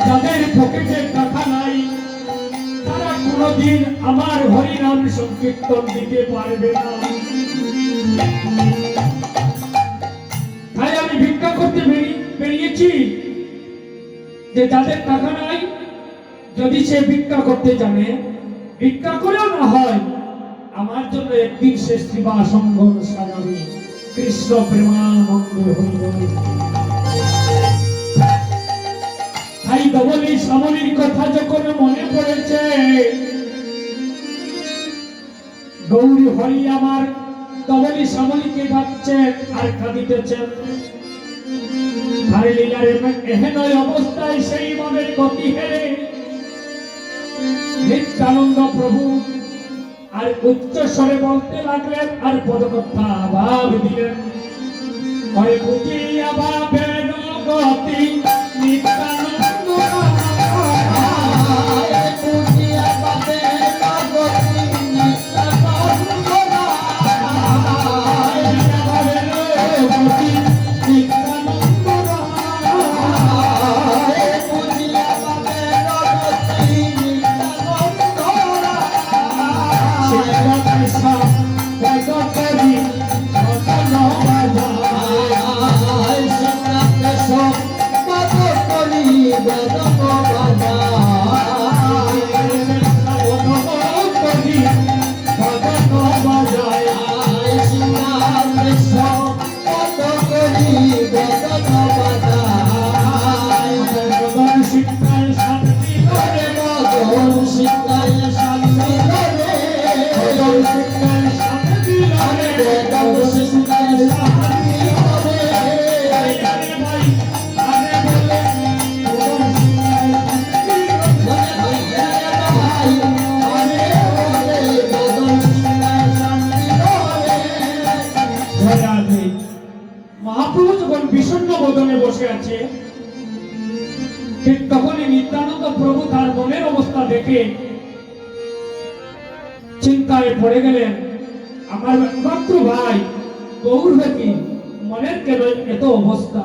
যাদের পকেটে টাকা নাই তারা কোনোদিন আমার হরিনাম সংকীর্তন দিতে পারবে না। তাই আমি ভিক্ষা করতে বেরিয়েছি যে যাদের টাকা নাই যদি সে ভিক্ষা করতে জানে, ভিক্ষা করেও না হয় আমার জন্য একদিন সে সেবা সঙ্গ সাজাবে। কৃষ্ণ প্রেমানন্দ হরি। তাই ধবলি শ্যামলীর কথা যখন মনে পড়েছে, গৌরী হরি আমার ধবলি শ্যামলীকে ডাকছেন আর কাঁদিতেছেন। হরে লীলার এহেন অবস্থায় সেই মনের গতি হেরে নিত্যানন্দ প্রভু আর উচ্চ স্বরে বলতে লাগলেন আর পদকথা ভাব দিলেন। হয় বুঝিয়া ভাবের গতি নিত্যানন্দ, বুঝিয়া ভাবের গতি নিত্যানন্দ, মহাপ্রভু যখন বিষণ্ণ বদনে বসে আছে, ঠিক তখনই নিত্যানন্দ প্রভু তার মনের অবস্থা দেখে চিন্তায় পড়ে গেলেন। আমার মাত্র ভাই গৌর কি মনের কেন এত অবস্থা?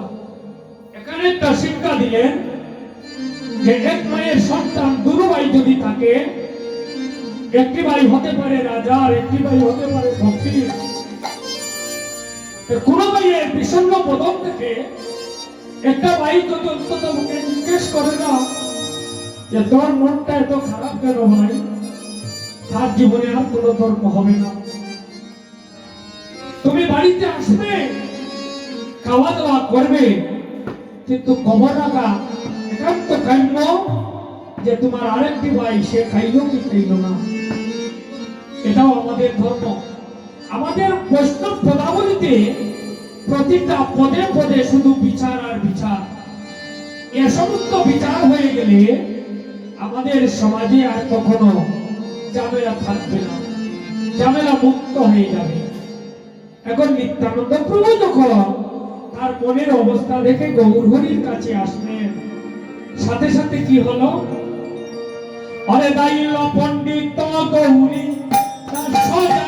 এখানে একটা শিক্ষা দিলেন যে এক মায়ের সন্তান দুটো ভাই যদি থাকে, একটি ভাই হতে পারে রাজা আর একটি ভাই হতে পারে ফকির। কোন ভাইয়ের বিষণ্ণ বদন থেকে একটা ভাই যদি অন্তত মুখে জিজ্ঞেস করে না যে তোর মনটা এত খারাপ কেন ভাই, তার জীবনে আর কোনো ধর্ম হবে না। তুমি বাড়িতে আসবে, খাওয়া দাওয়া করবে, কিন্তু খবর রাখা একান্ত কাম্য যে তোমার আরেকটি ভাই সে খাইলো কি খাইল না। এটাও আমাদের ধর্ম। আমাদের বৈষ্ণব পদাবলিতে প্রতিটা পদে পদে শুধু বিচার আর বিচার। এ সমস্ত বিচার হয়ে গেলে আমাদের সমাজে আর কখনো ঝামেলা থাকবে না, ঝামেলা মুক্ত হয়ে যাবে। এখন নিত্যানন্দ প্রভু যখন তার মনের অবস্থা দেখে গৌরহরির কাছে আসলেন, সাথে সাথে কি হলো? আরে দাইল পণ্ডিত গৌরী তার সোজা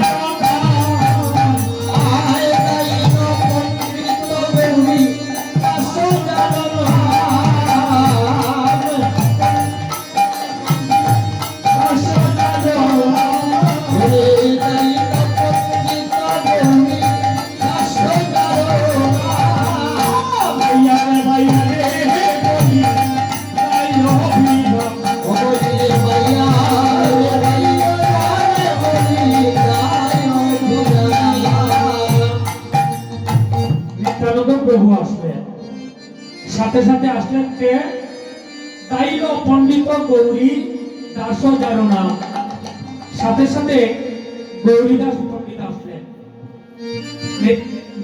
প্রভু আসলেন। সাথে সাথে আসলেন কে? তাইল পণ্ডিত গৌরী দাস জারণা। সাথে সাথে গৌরীদাস পণ্ডিত আসলেন।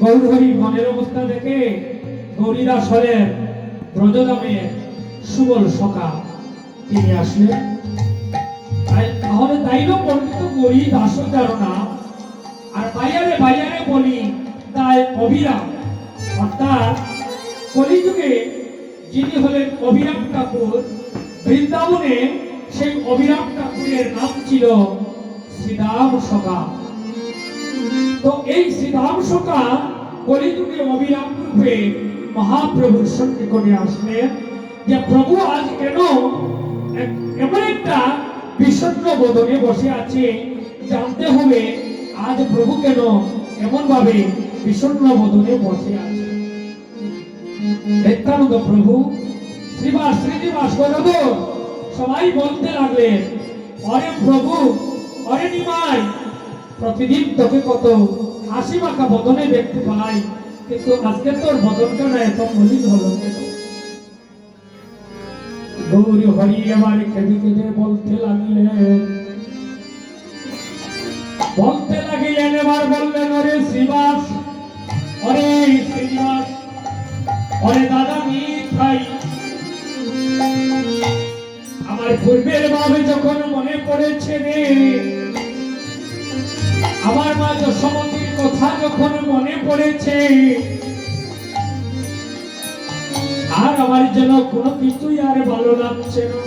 গৌরহরি মনের অবস্থা দেখে গৌরীদাস হলেন ব্রজধামের সুবল সখা, তিনি আসলেন। তাহলে তাইল পণ্ডিত গৌরী দাস জারণা আর বাইয়ারে বাইয়ারে বলি তাই অভিরাম, অর্থাৎ কলিযুগে যিনি হলেন অভিরাম ঠাকুর, বৃন্দাবনে সেই অভিরাম ঠাকুরের নাম ছিল শ্রীদাম সখা। তো এই শ্রীদাম সখা কলিযুগে অভিরাম রূপে মহাপ্রভুর সঙ্গে করে আসলেন যে প্রভু আজ কেন এমন একটা বিষণ্ণ বদনে বসে আছে, জানতে হবে আজ প্রভু কেন এমন ভাবে বিষণ্ণ বদনে বসে আছে। নিত্যানন্দ প্রভু শ্রীবাস শ্রীনিবাস গদাধর সবাই বলতে লাগলেন, অরে প্রভু, অরে নিমাই, প্রতিদিন তোকে কত হাসি মাখা বদনে দেখতে পাই, কিন্তু আজকে তোর বদনটা না এত মলিন হলো কেন? গৌরী হরি আমার কেঁদে কেঁদে বলতে লাগলেন, এবার বললেন, অরে শ্রীবাস, অরে শ্রীনিবাস, অরে দাদা মিঠাই, আমার পূর্বের ভাবে যখন মনে পড়েছে রে, আমার মা যশোমতীর কথা যখন মনে পড়েছে, আর আমার যেন কোনো কিছুই আর ভালো লাগছে না।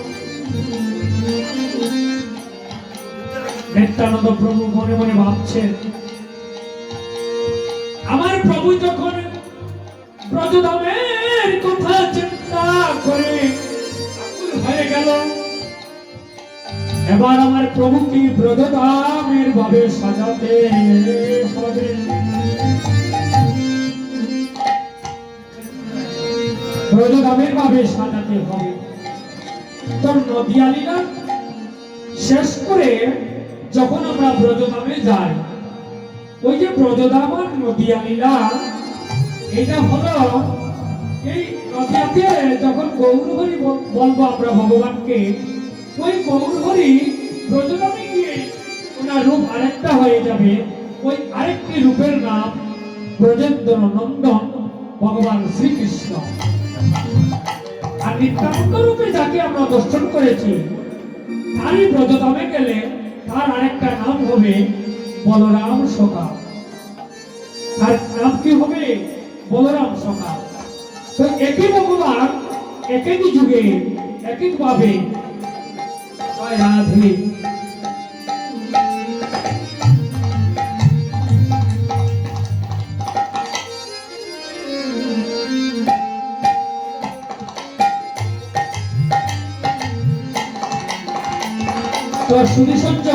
নিত্যানন্দ প্রভু মনে মনে ভাবছেন, আমার প্রভু যখন ব্রজধামের কথা চিন্তা করে আকুল হয়ে গেল, এবার আমার প্রভু কি ব্রজধামের ভাবে সাজাতে হবে। ব্রজধামের ভাবে সাজাতে হবে। তোর নদিয়ালীলা শেষ করে যখন আমরা ব্রজধামে যাই, ওই যে ব্রজধাম আর নদিয়ালীলা, এটা হলো এই নদিয়াতে যখন গৌরহরি বলবো আমরা ভগবানকে, ওই গৌরহরি ব্রজধামে গিয়ে ওনার রূপ আরেকটা হয়ে যাবে। ওই আরেকটি রূপের নাম ব্রজেন্দ্র নন্দন ভগবান শ্রীকৃষ্ণ। আর নিত্যানন্দ রূপে যাকে আমরা দর্শন করেছি, তারই ব্রজধামে গেলে তার আরেকটা নাম হবে বলরাম সখা। তার নাম কি হবে? বলরাম সখা। তো একই ভগবান একই যুগে একই ভাবে রাধে তো সুধীসঞ্জ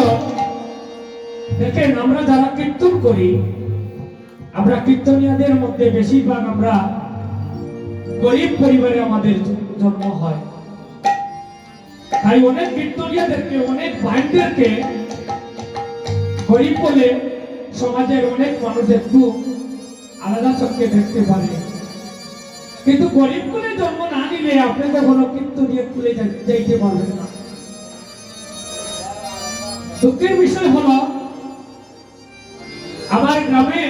দেখেন, আমরা যারা কীর্তন করি, আমরা কীর্তনিয়াদের মধ্যে বেশিরভাগ আমরা গরিব পরিবারে আমাদের জন্ম হয়। তাই অনেক কীর্তনিয়াদেরকে, অনেক ভাইদেরকে গরিব বলে সমাজের অনেক মানুষ একটু আলাদা চোখে দেখতে পারে। কিন্তু গরিব বলে জন্ম না নিলে আপনি কখনো কীর্তনিয়া খুলে যাইতে পারবেন না। দুঃখের বিষয় হলো, আমার গ্রামে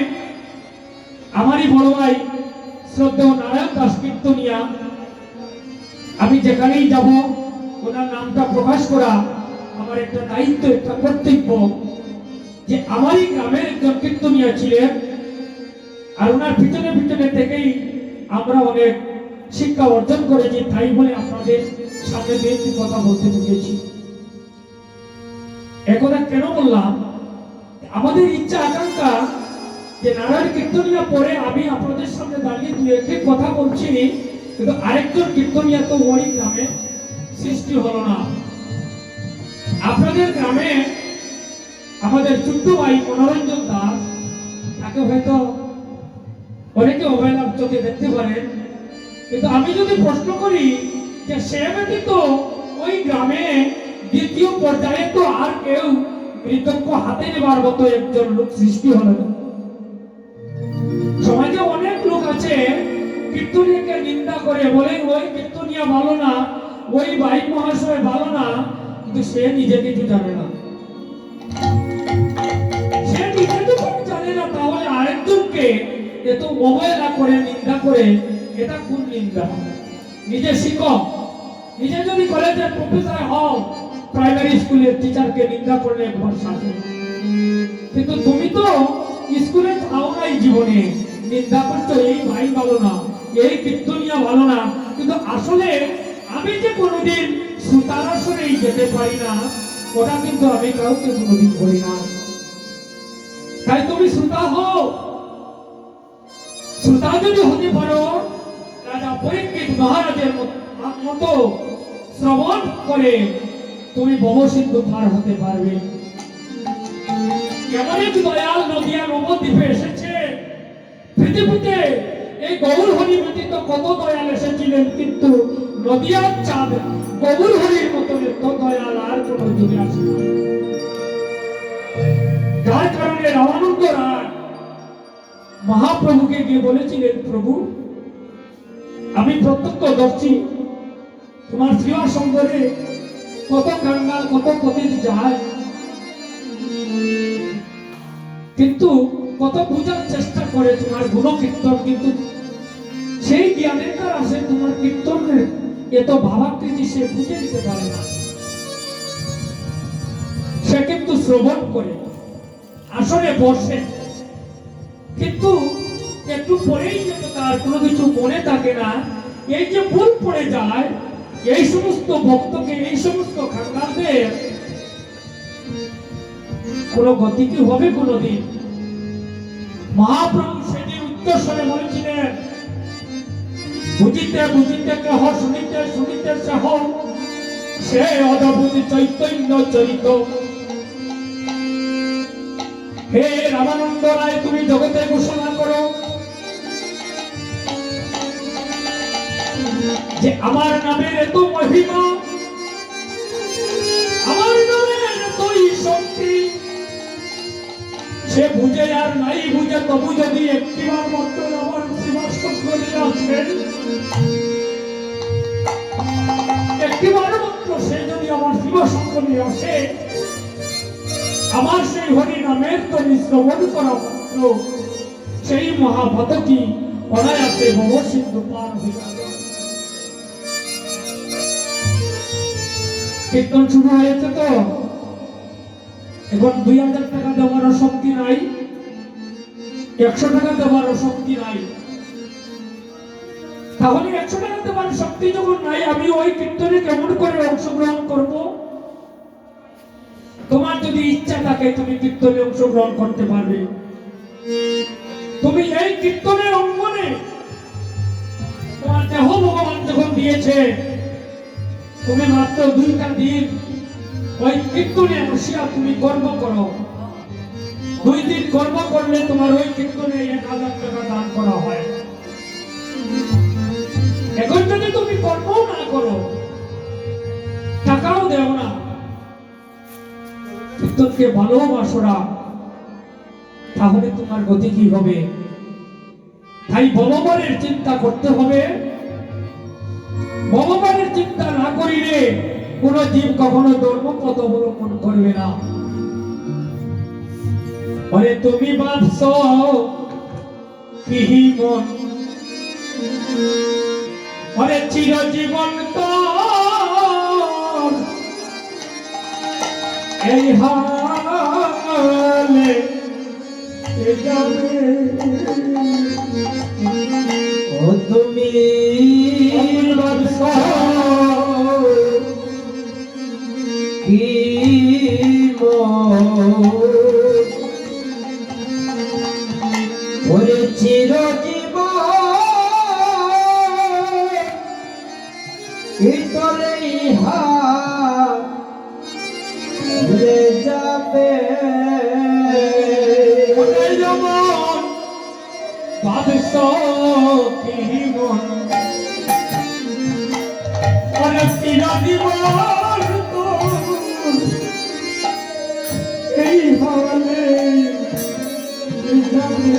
আমারই বড় ভাই শ্রদ্ধেয় নারায়ণ দাস কীর্তনিয়া, আমি যেখানেই যাব ওনার নামটা প্রকাশ করা আমার একটা দায়িত্ব, একটা কর্তব্য, যে আমারই গ্রামের একজন কীর্তনিয়া ছিলেন। আর ওনার পিছনে পিছনে থেকেই আমরা অনেক শিক্ষা অর্জন করেছি। তাই বলে আপনাদের সামনে বেশি কথা বলতে পেরেছি। একথা কেন বললাম? আমাদের ইচ্ছা আকাঙ্ক্ষা যে নারায়ণ কীর্তনিয়া পরে আমি আপনাদের সামনে দাঁড়িয়ে দু একটি কথা বলছি, কিন্তু আরেকজন কীর্তনিয়া তো ওই গ্রামে সৃষ্টি হলো না। আপনাদের গ্রামে আমাদের ছোট্ট ভাই মনোরঞ্জন দাস, তাকে হয়তো অনেকে অবহেলার চোখে দেখতে পারেন, কিন্তু আমি যদি প্রশ্ন করি যে সে ব্যতীত ওই গ্রামে দ্বিতীয় পর্যায়ে তো আর কেউ মৃতজ্ঞ হাতে নেবার মতো একজন লোক সৃষ্টি হলো না। সমাজে অনেক লোক আছে কীর্তনিয়াকে নিন্দা করে, বলে ওই কীর্তনিয়া ভালো না, ওই ভাই মহাশয় ভালো না, কিন্তু সে নিজে কিছু জানে না। সে নিজে যখন জানে না, তাহলে আরেকজনকে এত অবহেলা করে নিন্দা করে, এটা কোন নিন্দা? নিজে শিক্ষক, নিজে যদি কলেজের প্রফেসর হও, প্রাইমারি স্কুলের টিচারকে নিন্দা করলে একবার শাসন, কিন্তু তুমি তো স্কুলে যাও নাই, জীবনে নিন্দা করছো এই ভাই ভালো না, এই কীর্তনিয়া ভালো না, কিন্তু আসলে আমি যে কোনোদিন শ্রোতার আসরেই যেতে পারি না, ওটা কিন্তু আমি কাউকে কোনোদিন বলি না। তাই তুমি শ্রোতা হও। শ্রোতা যদি হতে পারো রাজা পরীক্ষিত মহারাজের মতো শ্রবণ করে তুমি ভবসিন্ধু পার হতে পারবে। কেমন এক দয়াল নদিয়া নবদ্বীপে এসেছে। পৃথিবীতে এই গৌর হরি ব্যতীত কত দয়াল এসেছিলেন, কিন্তু নদিয়ার চাঁদ গৌর হরির মতন এত দয়াল আর কোন যুগে আসে না। যার কারণে রামানন্দ রায় মহাপ্রভুকে গিয়ে বলেছিলেন, প্রভু আমি প্রত্যক্ষদর্শী, তোমার সেবা সঙ্গরে কত কাঙ্গাল কত পতিত যায়, কিন্তু কত বুঝার চেষ্টা করে তোমার গুণ কীর্তন, কিন্তু সেই জ্ঞানের দ্বারা সে তোমার কীর্তনের এত ভাবাকৃতি সে বুঝে দিতে পারে না। সে কিন্তু শ্রবণ করে আসলে বসে, কিন্তু একটু পরেই যেন তার কোনো কিছু মনে থাকে না। এই যে ভুল পড়ে যায়, এই সমস্ত ভক্তকে, এই সমস্ত খাঙ্গালদের কোন গতি কি হবে কোনদিন? মহাপ্রভু সেদিন উচ্চস্বরে বলেছিলেন, বুঝিতে বুঝিতে কেহ, শুনিতে শুনিতে সহ, সে অদ্ভুত চৈতন্য চরিত। হে রামানন্দ রায়, তুমি জগতে ঘোষণা করো যে আমার নামের এত মহিমা, আমার নামের এতই শক্তি। সে বুঝে আর নাই বুঝে, তবু যদি একটিবার মাত্র আমার শিবাস্তম্ভ নিয়ে আসেন, একটিবার মাত্র সে যদি আমার শিবাস্তম্ভ নিয়ে আসে, আমার সেই হরি নামের তনি শ্রবণ করা মাত্র সেই মহাভাতকী অনায়াসে ভবসিন্ধু পার হয়ে গেল। কীর্তন শুরু হয়েছে তো, এখন 2000 টাকা দেওয়ারও শক্তি নাই, 100 টাকা দেওয়ারও শক্তি নাই। তাহলে 100 টাকা দেওয়ার শক্তি যখন নাই, আমি ওই কীর্তনে কেমন করে অংশগ্রহণ করব? তোমার যদি ইচ্ছা থাকে তুমি কীর্তনে অংশগ্রহণ করতে পারবে। তুমি এই কীর্তনের অঙ্গনে তোমার দেহ ভগবান যখন দিয়েছে, তুমি মাত্র 2টা দিন ওই কীর্তনে বসিয়া তুমি কর্ম করো। 2 দিন কর্ম করলে তোমার ওই কীর্তনে 1000 টাকা দান করা হয়। এখন যদি তুমি কর্ম না করো, টাকাও দেও না, কীর্তনকে ভালোবাসো না, তাহলে তোমার গতি কি হবে? তাই ভগবানের চিন্তা করতে হবে। ভগবানের চিন্তা না করিলে কোন জীব কখনো ধর্মপথ অবলম্বন করবে না। আরে তুমি ভাবছো কি মন, আরে চিরজীবন তো এই হালে যাবে। ও তুমি ভাবছো কি ওরে চিরজীবন ভিতরে হালে যাবে। ভাবছো কি মন, ওরে চিরজীবন তো এই হালে যাবে।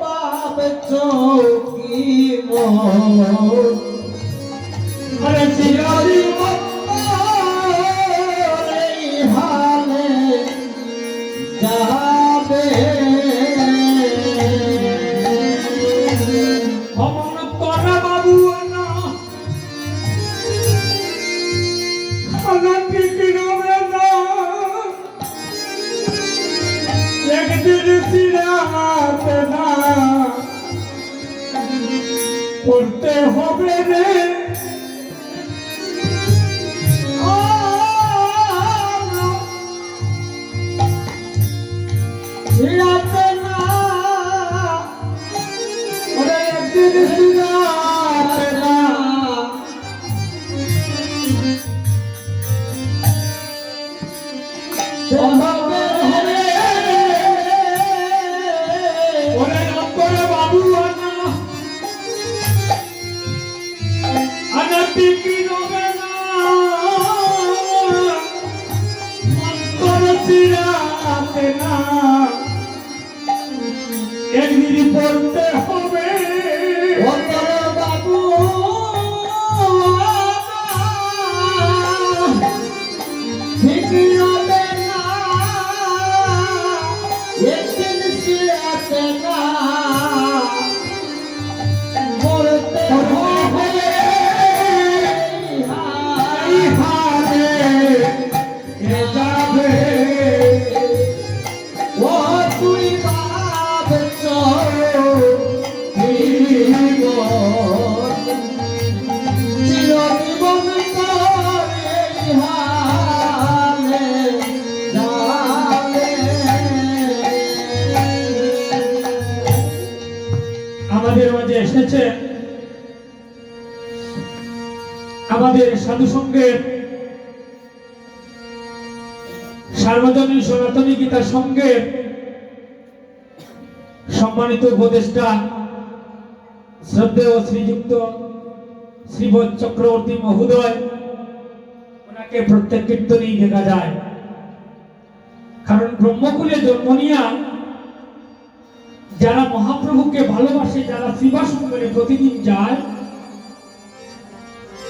ভাবছো কি মন, ওরে চিরজীবন এই হালে যাবে। অমন করা বাবু না, খানা ঠিক হবে না, একদিন সিরাতে না করতে হবে রে। সিরাতে না ওরে একদিন সিরাতে না হবে ওরে অন্তরে বাবু আনা আনা বিক্রি হবে না অন্তর সিরাতে না একদিন পড়তে হবে অন্তরে বাবু বিক্রি হবে না একদিন সিরাতে না পড়তে হবে এই হারে এ যাবে ও তুই ভাবছ চিরজীবন তোর এই হালে যাবে। আমাদের মাঝে এসেছে আমাদের সাধু সঙ্গের সার্বজনীন সনাতনী গীতা সঙ্গের সম্মানিত উপদেষ্টা শ্রদ্ধেয় শ্রীযুক্ত শ্রীবৎ চক্রবর্তী মহোদয়, ওনাকে প্রত্যেক কীর্তনেই দেখা যায়। কারণ ব্রহ্মকুলে জন্ম নিয়া যারা মহাপ্রভুকে ভালোবাসে, যারা শ্রীবাসঙ্গরে প্রতিদিন যায়,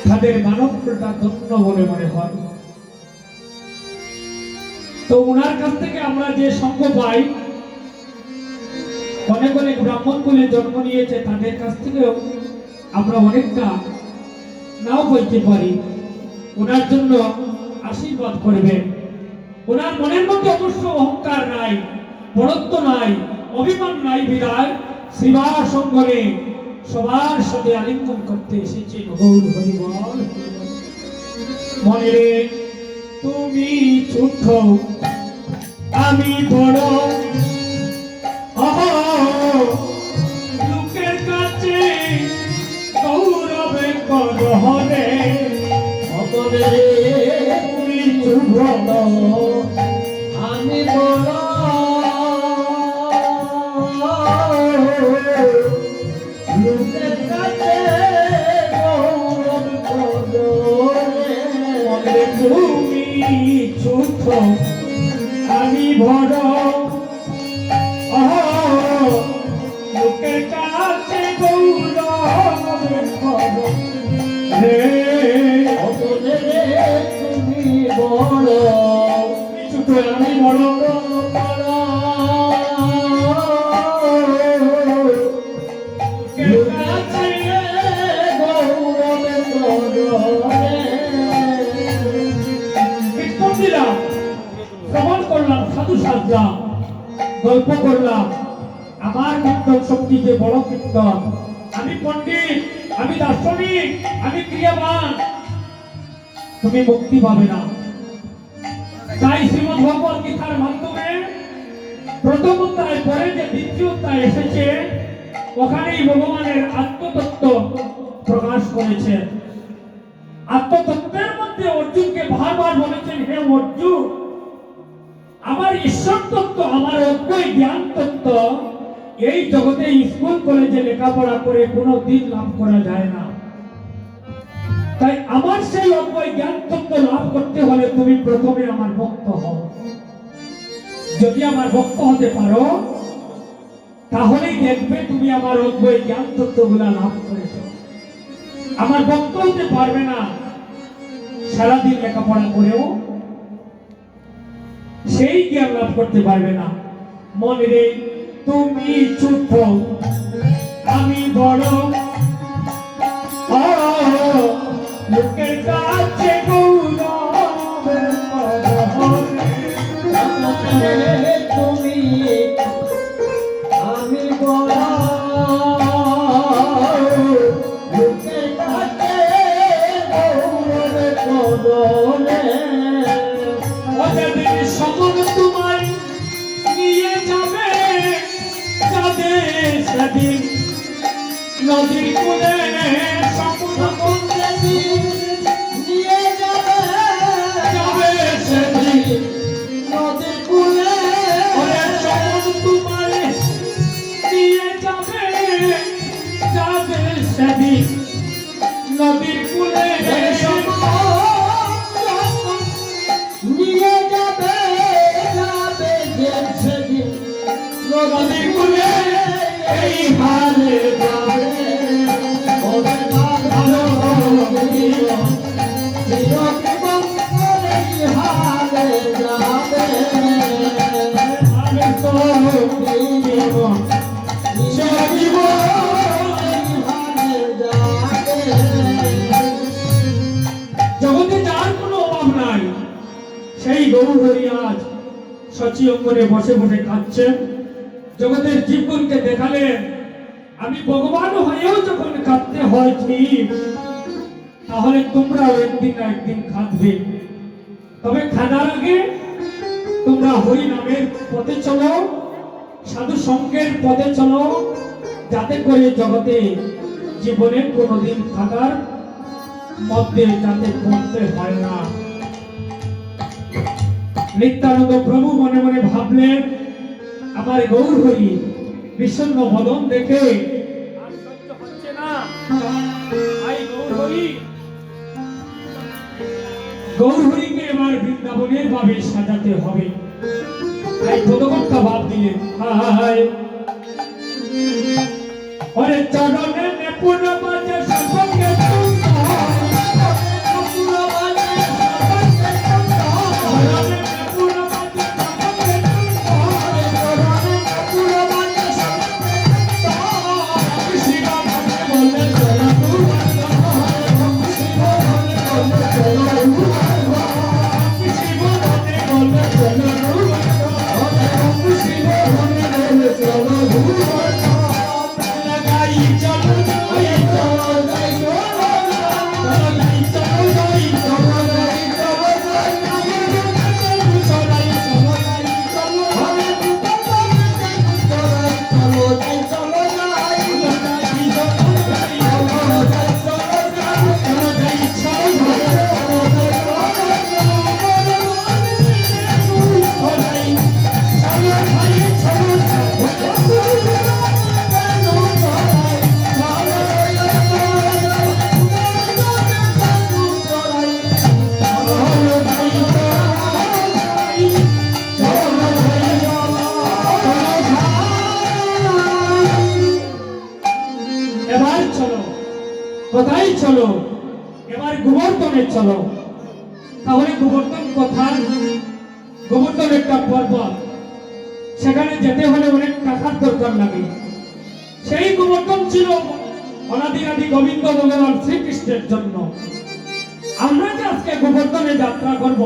তাদের মানব ফলটা ধন্য বলে মনে হয়। তো ওনার কাছ থেকে আমরা যে সঙ্গ পাই, অনেক অনেক ব্রাহ্মণ কুলে জন্ম নিয়েছে, তাদের কাছ থেকেও আমরা অনেকটা নাও বলতে পারি। ওনার জন্য আশীর্বাদ করবেন। ওনার মনের মধ্যে অবশ্য অহংকার নাই, বড়ত্ব নাই, অভিমান নাই, বিদায় শ্রীবাসঙ্গরে সবার সাথে আলিঙ্গন করতে এসেছে। গৌর হরি বল। মনে রে তুমি ছোট আমি বড়, লোকের কাছে গৌরবে করহরে তুমি ছোট আমি বড়, লোকের কাছে গৌরব করহরে তুমি ছোট আমি বড়, লোকের কাছে গৌরব রে তুমি বড়, ছোট আমি বড়, লোকের কাছে গৌরব কীর্তন দিলাম, শ্রবণ করলাম, সাধু সাজলাম, গল্প করলাম। আমার কীর্তন শক্তি যে বড় কীর্তন। আমি পণ্ডিত, আমি দার্শনিক, আমি ক্রিয়াবান, তুমি মুক্তি পাবে না। তাই শ্রীমদ্ ভগবত গীতার মাধ্যমে প্রথম অধ্যায় পরে যে দ্বিতীয় অধ্যায় এসেছে, ওখানেই ভগবানের আত্মতত্ত্ব প্রকাশ করেছে। আত্মতত্ত্বের মধ্যে অর্জুনকে বারবার বলেছেন, হে অর্জুন, আমার ঈশ্বর তত্ত্ব, আমার অদ্বৈ জ্ঞান তত্ত্ব এই জগতে স্কুল কলেজে লেখাপড়া করে কোনো দিন লাভ করা যায় না। তাই আমার সেই অদ্বৈ জ্ঞান তত্ত্ব লাভ করতে হলে তুমি প্রথমে আমার ভক্ত হও। যদি আমার ভক্ত হতে পারো, তাহলেই দেখবে তুমি আমার অদ্বৈ জ্ঞান তত্ত্বগুলা লাভ করেছ। আমার ভক্ত হতে পারবে না, সারাদিন লেখাপড়া করেও সেই জ্ঞান লাভ করতে পারবে না। মনে রে তুমি ছোট আমি বড়, লোকের কাছে গৌরব তুমি আমি বড়, লোকের কাছে গৌরব সমন তোমায় নিয়ে যাবে, যাবে সেদিন নদীর কূলে সমুদ্রে নিয়ে যাবে যাবে সেদিন নদীর কূলে ওরে চমন তোমারে নিয়ে যাবে যাবে সেদিন নদীর কূলে নিয়ে যাবে যাবে যে সেদিন নদীর কূলে এই হালে যাবে ওরে ভালো চিরজীবন এই হালে যাবে আমি তো জীবন জগতে যার কোনো অভাব নাই সেই গরু হরি আজ সচি অঙ্গনে বসে বসে খাচ্ছেন জগতের জীবনকে দেখালেন আমি ভগবান হয়েও যখন কাঁদতে হয় ঠিক তাহলে তোমরাও একদিন না একদিন কাঁদবে তবে খানার আগে তোমরা হরি নামের পথে চলো সাধু সঙ্গের পথে চলো যাতে করে জগতে জীবনে কোনোদিন খাদার মধ্যে যাতে পড়তে হয় না নিত্যানন্দ প্রভু মনে মনে ভাবলেন আমার গৌর হরি বিষণ্ণ বদন দেখে আর সহ্য হচ্ছে না তাই গৌর হরিকে এবার বৃন্দাবনের ভাবে সাজাতে হবে তাই পদকর্তা ভাব দিলেন হায় ওরে চরণে নেপুণ বাজে সর্বকে এবার চলো কোথায় চলো এবার গোবর্ধনে চলো তাহলে গোবর্ধন কোথায় গোবর্ধন একটা পর্বত সেখানে যেতে হলে অনেক টাকার দরকার লাগে সেই গোবর্ধন ছিল অনাদিনাদি গোবিন্দ ভগবান শ্রীকৃষ্ণের জন্য আমরা যে আজকে গোবর্ধনে যাত্রা করব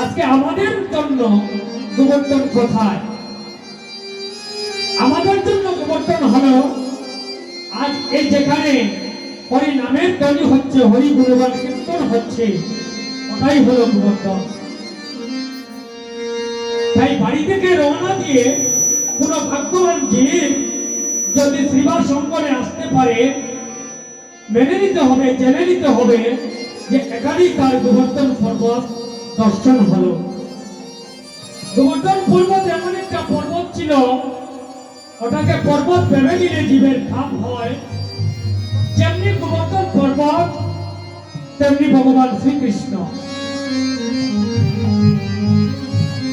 আজকে আমাদের জন্য গোবর্ধন কোথায় আমাদের জন্য গোবর্ধন হলো আজ এই যেখানে হরি নামের ধ্বনি হচ্ছে হরি গুণগান কীর্তন হচ্ছে ওটাই হলো গোবর্ধন তাই বাড়ি থেকে রওনা দিয়ে কোন ভাগ্যবান জীব যদি শ্রীবাস শঙ্করে আসতে পারে মেনে নিতে হবে জেনে নিতে হবে যে এখানেই তার গোবর্ধন পর্বত দর্শন হলো গোবর্ধন পর্বত এমন একটা পর্বত ছিল ওটাকে পর্বত ভেবে নিলে জীবের খাপ হয় যেমনি গোবর্ধন পর্বত তেমনি ভগবান শ্রীকৃষ্ণ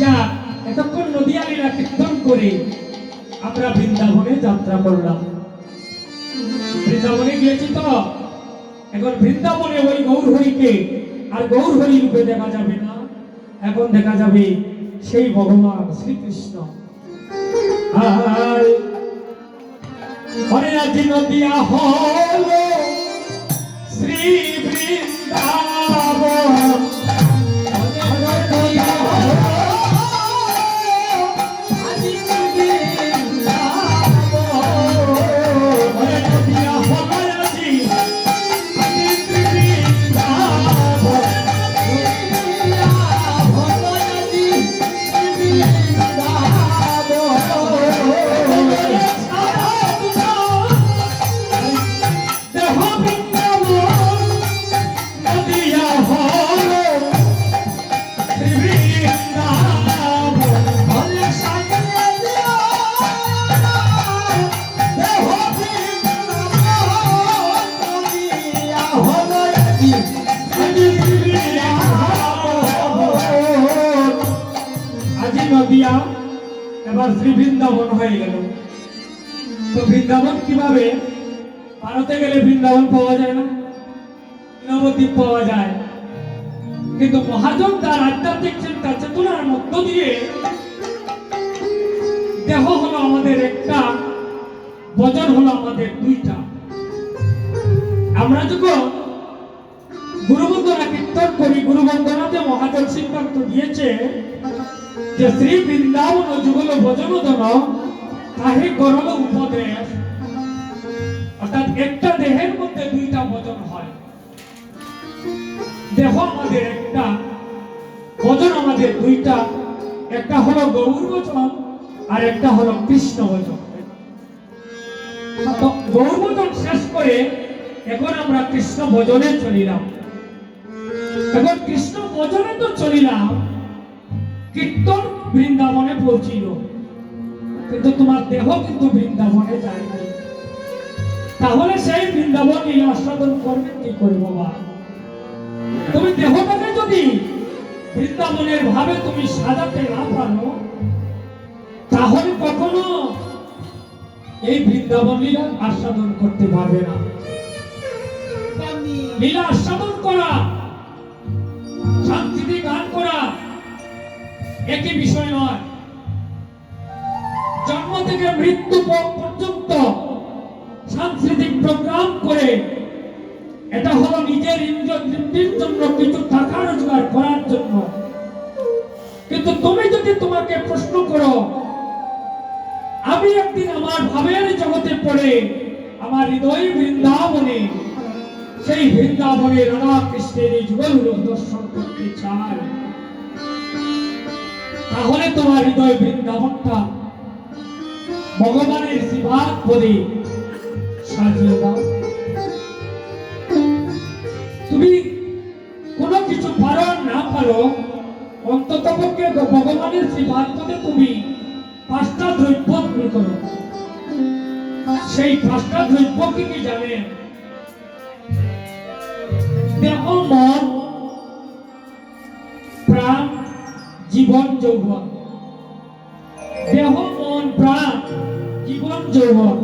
যা এতক্ষণ নদিয়া লীলা কীর্তন করে আমরা বৃন্দাবনে যাত্রা করলাম বৃন্দাবনে গিয়েছি তো এখন বৃন্দাবনে ওই গৌর হরিকে আর গৌর হরি রূপে দেখা যাবে না এখন দেখা যাবে সেই ভগবান শ্রীকৃষ্ণ হরে আজ নদিয়া হলো শ্রী বৃন্দাবন তোমার শ্রী বৃন্দাবন হয়ে গেল। তো বৃন্দাবন কিভাবে? ভারতে গেলে বৃন্দাবন পাওয়া যায় না, নবদ্বীপ পাওয়া যায়, কিন্তু মহাজন তার আধ্যাত্মিক চিন্তা চেতনার মধ্য দিয়ে দেহ হলো আমাদের একটা, বচন হলো আমাদের দুইটা। আমরা যখন গুরুবন্দনা কীর্তন করি, গুরুবন্দনাতে মহাজন সিদ্ধান্ত দিয়েছে যে শ্রী বৃন্দাবন যুগল ভজনদন তাহে করল উপদেশ, অর্থাৎ একটা দেহের মধ্যে দুইটা ভজন হয়। দেহ আমাদের একটা, ভজন আমাদের দুইটা, একটা হলো গৌর ভজন আর একটা হলো কৃষ্ণ ভজন। তো গৌর ভজন শেষ করে এখন আমরা কৃষ্ণ ভজনে চলিলাম। এখন কৃষ্ণ ভজনে তো চলিলাম, কীর্তন বৃন্দাবনে পৌঁছিল, কিন্তু তোমার দেহ কিন্তু বৃন্দাবনে যায় না। তাহলে সেই বৃন্দাবন লীলা আস্বাদন করবে কি করে বাবা? তুমি দেহটাকে যদি বৃন্দাবনের ভাবে তুমি সাজাতে না পারো, তাহলে কখনো এই বৃন্দাবন লীলা আস্বাদন করতে পারবে না। লীলা আস্বাদন করা, শান্তিতে গান করা একই বিষয় নয়। জন্ম থেকে মৃত্যু পর্যন্ত সাংস্কৃতিক প্রোগ্রাম করে এটা হলো নিজের ইন্দ্রিয়ের জন্য, কিছু টাকা রোজগার করার জন্য। কিন্তু তুমি যদি তোমাকে প্রশ্ন করো, আমি একদিন আমার ভাবের জগতে পড়ে আমার হৃদয় বৃন্দাবনে, সেই বৃন্দাবনে রাধা কৃষ্ণের এই যুগল দর্শন করতে চাই, তাহলে তোমার হৃদয় বৃন্দাবনটা ভগবানের শিবাত পদে সাজিয়ে দাও। তুমি কোনো কিছু পারো না পারো, অন্তত পক্ষে ভগবানের শিবাত পদে তুমি 5টা দ্রব্য তুমি করো। সেই 5টা দ্রব্য কি কি জানেন? দেহ, মন, প্রাণ, জীবন, যৌবন। দেহ, মন, প্রাণ, জীবন, যৌবন,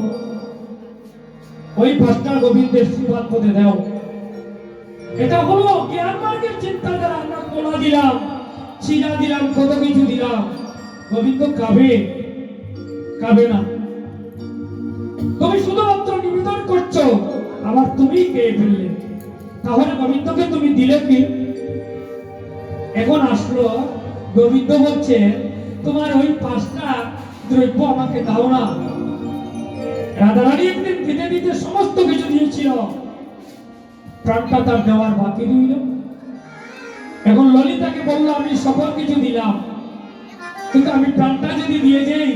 ওই 5টা গোবিন্দের শ্রীবাদ পদে দাও। এটা হলো জ্ঞান মার্গের চিন্তাধারা। আমরা কোলা দিলাম, চিরা দিলাম, কত কিছু দিলাম, গোবিন্দ কাবে কাবে না। তুমি শুধুমাত্র নিবেদন করছো, আবার তুমি পেয়ে ফেললে, তাহলে গোবিন্দকে তুমি দিলে কি? এখন আসলো গোবিন্দ বলছে তোমার ওই 5টা দ্রব্য আমাকে দাও না। রাধারানী একদিন দিতে দিতে সমস্ত কিছু দিয়েছিল, প্রাণটা তার দেওয়ার বাকি রইল। এখন ললিতাকে বললো আমি সকল কিছু দিলাম, কিন্তু আমি প্রাণটা যদি দিয়ে যাই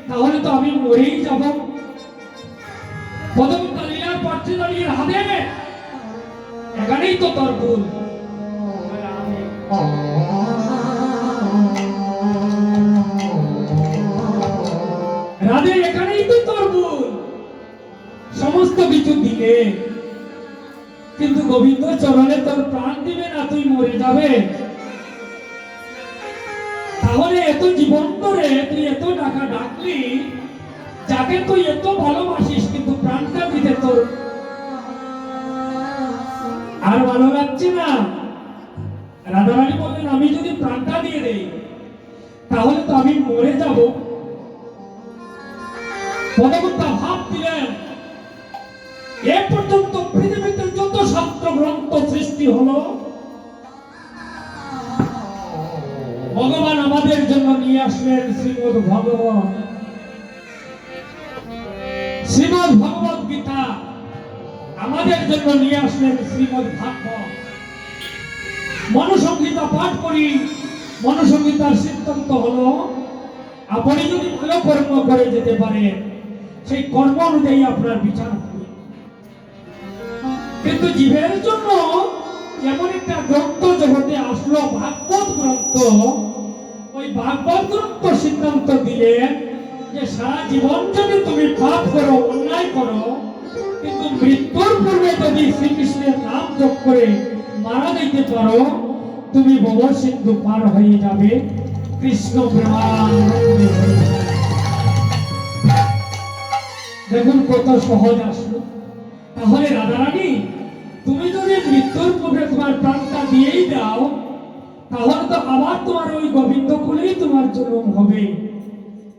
তাহলে তো আমি মরেই যাব। প্রথম তালিয়ার পার্থে দাঁড়িয়ে হাতে, এখানেই তো তোর ভুল। রাধে, এখানেই তো তোর ভুল। সমস্ত কিছু দিলে কিন্তু গোবিন্দ চরণে তোর প্রাণ দিবে না, তুই মরে যাবে। তাহলে এত জীবন ধরে তুই এত টাকা ডাকলি, যাকে তুই এত ভালোবাসিস, কিন্তু প্রাণটা দিতে তোর আর ভালো লাগছে না। রাধারানী বললেন আমি যদি প্রাণটা দিয়ে দেই তাহলে তো আমি মরে যাব। পদমতা ভাব দিলেন, এ পর্যন্ত পৃথিবীতে যত শাস্ত্র গ্রন্থ সৃষ্টি হলো, ভগবান আমাদের জন্য নিয়ে আসলেন শ্রীমদ ভগবত। শ্রীমদ ভগবত গীতা আমাদের জন্য নিয়ে আসলেন শ্রীমদ ভাগবত। মনুসংহিতা পাঠ করি, মনুসংহিতার সিদ্ধান্ত হলো আপনি যদি ভালো কর্ম করে যেতে পারেন, সেই কর্ম অনুযায়ী আপনার বিচার হবে। কিন্তু জীবের জন্য এমন একটা গ্রন্থ জগতে আসলো, ভাগবত গ্রন্থ। ওই ভাগবত গ্রন্থ সিদ্ধান্ত দিলেন যে সারা জীবন যদি তুমি পাপ করো, অন্যায় করো, কিন্তু মৃত্যুর পূর্বে যদি শ্রীকৃষ্ণের নাম জপ করে মারা যেতে পারো, তুমি ভব সিন্ধু পার হয়ে যাবে, কৃষ্ণ প্রেমানন্দে হয়ে যাবে। দেখুন কত সহজ আসলো। তাহলে রাধারানী, তুমি যদি মৃত্যুর পূর্বে তোমার প্রাণটা দিয়েই দাও, তাহলে তো আবার তোমার ওই গোবিন্দ কুলেই তোমার জন্ম হবে।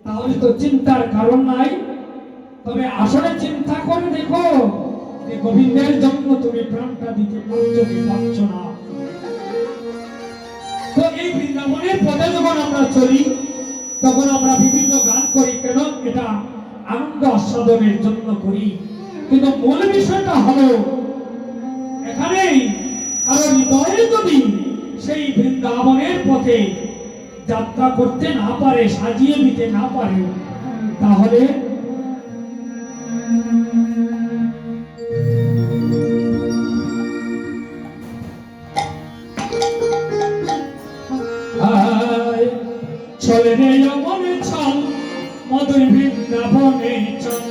তাহলে তো চিন্তার কারণ নাই। তবে আসলে চিন্তা করে দেখো যে গোবিন্দের জন্য তুমি প্রাণটা দিতে পারছো কি পারছো না। তো এই বৃন্দাবনের পথে যখন আমরা চলি, তখন আমরা বিভিন্ন গান করি। কেন? এটা আনন্দ আস্বাদনের জন্য করি। কিন্তু মূল বিষয়টা হলো এখানেই কারো হৃদয়ে যদি সেই বৃন্দাবনের পথে যাত্রা করতে না পারে, সাজিয়ে দিতে না পারে, তাহলে চলে রে মনে চল মধুর বৃন্দাবনে চল।